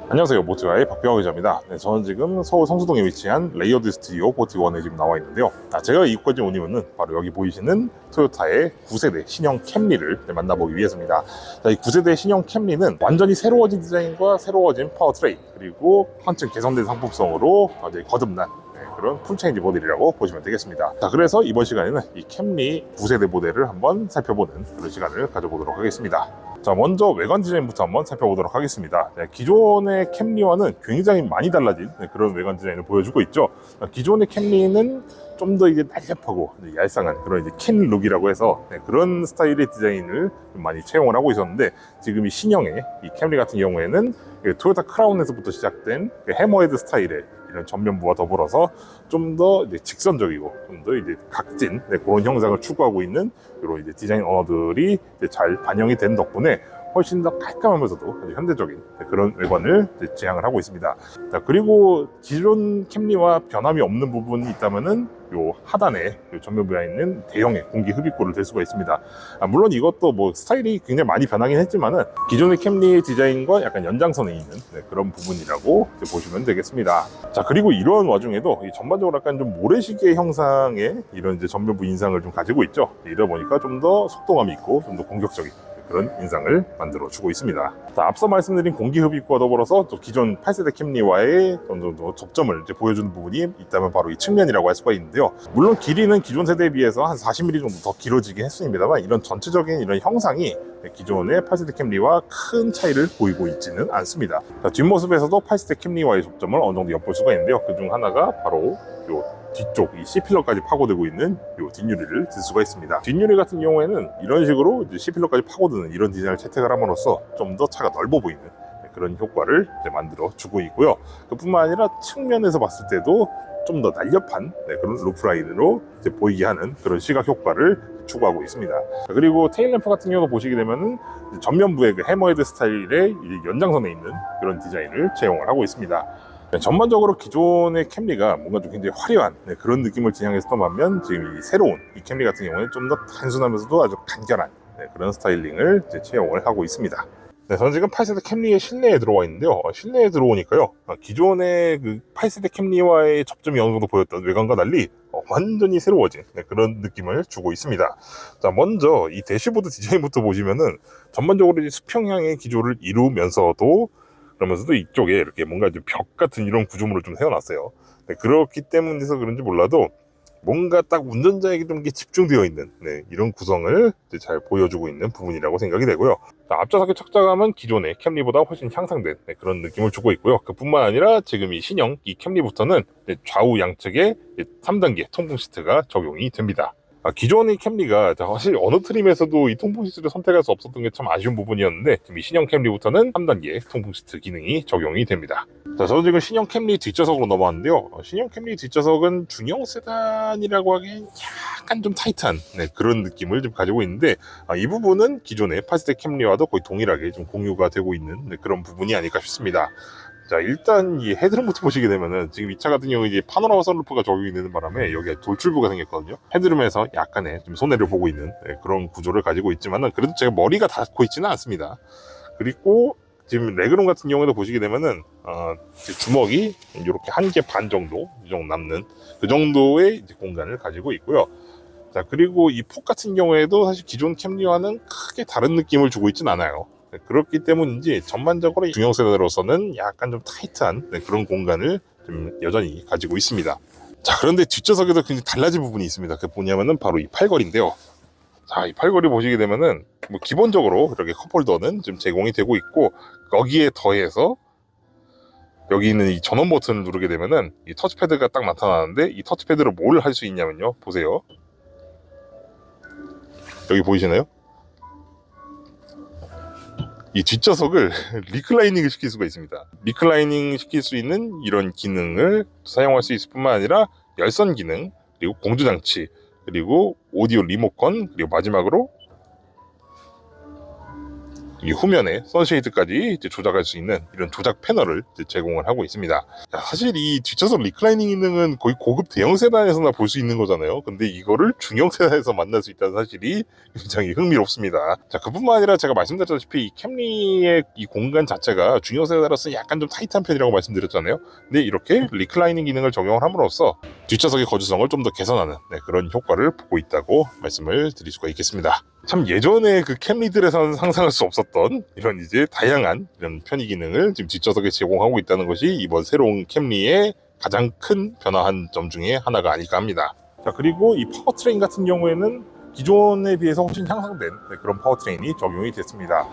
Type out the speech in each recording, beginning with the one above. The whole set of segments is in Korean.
안녕하세요, 모트가의 박병호 기자입니다. 네, 저는 지금 서울 성수동에 위치한 레이어드 스튜디오 41에 지금 나와 있는데요. 제가 이곳까지 온 이유는 바로 여기 보이시는 토요타의 9세대 신형 캠리를 만나보기 위해서입니다. 이 9세대 신형 캠리는 완전히 새로워진 디자인과 새로워진 파워트레인, 그리고 한층 개선된 상품성으로 이제 거듭난 그런 풀체인지 모델이라고 보시면 되겠습니다. 그래서 이번 시간에는 이 캠리 9세대 모델을 한번 살펴보는 그런 시간을 가져보도록 하겠습니다. 먼저 외관 디자인부터 한번 살펴보도록 하겠습니다. 기존의 캠리와는 굉장히 많이 달라진 그런 외관 디자인을 보여주고 있죠. 기존의 캠리는 좀 더 이제 날렵하고 얄쌍한 그런 이제 킨 룩이라고 해서 그런 스타일의 디자인을 좀 많이 채용을 하고 있었는데, 지금 이 신형의 이 캠리 같은 경우에는 토요타 크라운에서부터 시작된 해머헤드 스타일의 이런 전면부와 더불어서 좀 더 직선적이고 좀 더 이제 각진 그런 형상을 추구하고 있는 이런 이제 디자인 언어들이 잘 반영이 된 덕분에 훨씬 더 깔끔하면서도 아주 현대적인 그런 외관을 지향을 하고 있습니다. 그리고 기존 캠리와 변함이 없는 부분이 있다면은 요 하단에 요 전면부에 있는 대형의 공기 흡입구를 댈 수가 있습니다. 물론 이것도 뭐 스타일이 굉장히 많이 변하긴 했지만은 기존의 캠리의 디자인과 약간 연장선에 있는 그런 부분이라고 보시면 되겠습니다. 그리고 이런 와중에도 전반적으로 약간 좀 모래시계 형상의 이런 이제 전면부 인상을 좀 가지고 있죠. 이러다 보니까 좀 더 속도감이 있고 좀 더 공격적인 그런 인상을 만들어주고 있습니다. 앞서 말씀드린 공기 흡입과 더불어서 또 기존 8세대 캠리와의 어느 정도 접점을 이제 보여주는 부분이 있다면 바로 이 측면이라고 할 수가 있는데요. 물론 길이는 기존 세대에 비해서 한 40mm 정도 더 길어지긴 했습니다만, 이런 전체적인 이런 형상이 기존의 8세대 캠리와 큰 차이를 보이고 있지는 않습니다. 뒷모습에서도 8세대 캠리와의 접점을 어느 정도 엿볼 수가 있는데요. 그중 하나가 바로 요 뒤쪽 이 C필러까지 파고들고 있는 이 뒷유리를 들 수가 있습니다. 뒷유리 같은 경우에는 이런 식으로 이제 C필러까지 파고드는 이런 디자인을 채택을 함으로써 좀 더 차가 넓어 보이는 그런 효과를 만들어 주고 있고요. 그뿐만 아니라 측면에서 봤을 때도 좀 더 날렵한 그런 루프라인으로 보이게 하는 그런 시각 효과를 추구하고 있습니다. 그리고 테일램프 같은 경우도 보시게 되면은 전면부의 그 해머헤드 스타일의 연장선에 있는 그런 디자인을 채용을 하고 있습니다. 전반적으로 기존의 캠리가 뭔가 좀 굉장히 화려한 그런 느낌을 지향했었던 반면, 지금 이 새로운 이 캠리 같은 경우는 좀 더 단순하면서도 아주 간결한 그런 스타일링을 채용을 하고 있습니다. 저는 지금 8세대 캠리의 실내에 들어와 있는데요. 실내에 들어오니까요, 기존의 그 8세대 캠리와의 접점이 어느 정도 보였던 외관과 달리 완전히 새로워진 그런 느낌을 주고 있습니다. 먼저 이 대시보드 디자인부터 보시면은 전반적으로 이제 수평형의 기조를 이루면서도, 그러면서도 이쪽에 이렇게 뭔가 좀 벽 같은 이런 구조물을 좀 세워놨어요. 그렇기 때문에서 그런지 몰라도 뭔가 딱 운전자에게 좀 집중되어 있는 이런 구성을 잘 보여주고 있는 부분이라고 생각이 되고요. 앞좌석의 착자감은 기존의 캠리보다 훨씬 향상된 그런 느낌을 주고 있고요. 그뿐만 아니라 지금 이 신형 이 캠리부터는 좌우 양측에 3단계 통풍 시트가 적용이 됩니다. 기존의 캠리가 사실 어느 트림에서도 이 통풍 시트를 선택할 수 없었던 게 참 아쉬운 부분이었는데, 지금 이 신형 캠리부터는 3단계 통풍 시트 기능이 적용이 됩니다. 저는 지금 신형 캠리 뒷좌석으로 넘어왔는데요. 신형 캠리 뒷좌석은 중형 세단이라고 하기엔 약간 좀 타이트한 그런 느낌을 좀 가지고 있는데, 이 부분은 기존의 8세대 캠리와도 거의 동일하게 좀 공유가 되고 있는 그런 부분이 아닐까 싶습니다. 일단 이 헤드룸부터 보시게 되면은, 지금 이 차 같은 경우 이제 파노라마 선루프가 적용이 되는 바람에 여기에 돌출부가 생겼거든요. 헤드룸에서 약간의 좀 손해를 보고 있는 그런 구조를 가지고 있지만은, 그래도 제가 머리가 닿고 있지는 않습니다. 그리고 지금 레그룸 같은 경우에도 보시게 되면은 주먹이 이렇게 한 개 반 정도 이 정도 남는 그 정도의 이제 공간을 가지고 있고요. 그리고 이 폭 같은 경우에도 사실 기존 캠리와는 크게 다른 느낌을 주고 있진 않아요. 그렇기 때문인지 전반적으로 중형 세단으로서는 약간 좀 타이트한 그런 공간을 좀 여전히 가지고 있습니다. 그런데 뒷좌석에도 굉장히 달라진 부분이 있습니다. 그게 뭐냐면은 바로 이 팔걸이인데요. 이 팔걸이 보시게 되면은 뭐 기본적으로 이렇게 컵홀더는 좀 제공이 되고 있고, 거기에 더해서 여기 있는 이 전원 버튼을 누르게 되면은 이 터치패드가 딱 나타나는데, 이 터치패드로 뭘 할 수 있냐면요, 보세요. 여기 보이시나요? 이 뒷좌석을 리클라이닝을 시킬 수가 있습니다. 리클라이닝 시킬 수 있는 이런 기능을 사용할 수 있을 뿐만 아니라 열선 기능, 그리고 공조장치, 그리고 오디오 리모컨, 그리고 마지막으로 이 후면에 선쉐이드까지 이제 조작할 수 있는 이런 조작 패널을 이제 제공을 하고 있습니다. 자, 사실 이 뒷좌석 리클라이닝 기능은 거의 고급 대형 세단에서나 볼 수 있는 거잖아요. 근데 이거를 중형 세단에서 만날 수 있다는 사실이 굉장히 흥미롭습니다. 자, 그뿐만 아니라 제가 말씀드렸다시피 이 캠리의 이 공간 자체가 중형 세단으로서 약간 좀 타이트한 편이라고 말씀드렸잖아요. 근데 이렇게 리클라이닝 기능을 적용을 함으로써 뒷좌석의 거주성을 좀 더 개선하는 그런 효과를 보고 있다고 말씀을 드릴 수가 있겠습니다. 참 예전에 그 캠리들에서는 상상할 수 없었던 이런 이제 다양한 이런 편의 기능을 지금 뒷좌석에 제공하고 있다는 것이 이번 새로운 캠리의 가장 큰 변화한 점 중에 하나가 아닐까 합니다. 자, 그리고 이 파워트레인 같은 경우에는 기존에 비해서 훨씬 향상된 그런 파워트레인이 적용이 됐습니다.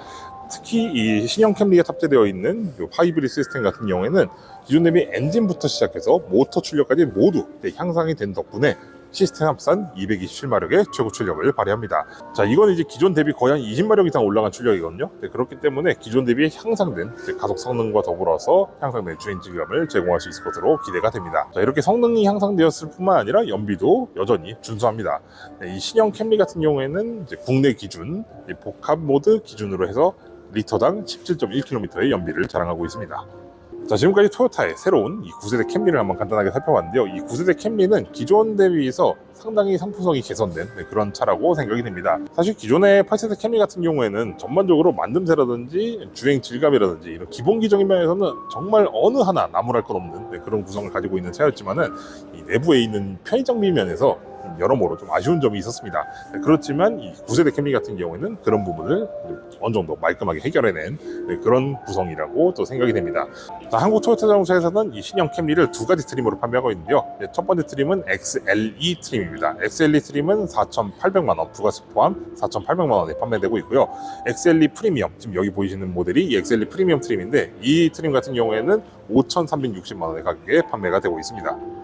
특히 이 신형 캠리가 탑재되어 있는 이 하이브리드 시스템 같은 경우에는 기존 대비 엔진부터 시작해서 모터 출력까지 모두 향상이 된 덕분에 시스템 합산 227마력의 최고 출력을 발휘합니다. 자, 이건 이제 기존 대비 거의 한 20마력 이상 올라간 출력이거든요. 그렇기 때문에 기존 대비 향상된 가속 성능과 더불어서 향상된 주행 질감을 제공할 수 있을 것으로 기대가 됩니다. 자, 이렇게 성능이 향상되었을 뿐만 아니라 연비도 여전히 준수합니다. 이 신형 캠리 같은 경우에는 이제 국내 기준 복합 모드 기준으로 해서 리터당 17.1km의 연비를 자랑하고 있습니다. 자, 지금까지 토요타의 새로운 이 9세대 캠리를 한번 간단하게 살펴봤는데요. 이 9세대 캠리는 기존 대비해서 상당히 상품성이 개선된 그런 차라고 생각이 됩니다. 사실 기존의 8세대 캠리 같은 경우에는 전반적으로 만듦새라든지 주행 질감이라든지 이런 기본기적인 면에서는 정말 어느 하나 나무랄 것 없는 그런 구성을 가지고 있는 차였지만은 이 내부에 있는 편의 장비 면에서 여러모로 좀 아쉬운 점이 있었습니다. 그렇지만 이 9세대 캠리 같은 경우에는 그런 부분을 어느 정도 말끔하게 해결해낸 그런 구성이라고 또 생각이 됩니다. 자, 한국 토요타 자동차에서는 이 신형 캠리를 두 가지 트림으로 판매하고 있는데요. 첫 번째 트림은 XLE 트림입니다. XLE 트림은 4,800만원 부가세 포함 4,800만원에 판매되고 있고요. XLE 프리미엄, 지금 여기 보이시는 모델이 이 XLE 프리미엄 트림인데 이 트림 같은 경우에는 5,360만원의 가격에 판매가 되고 있습니다.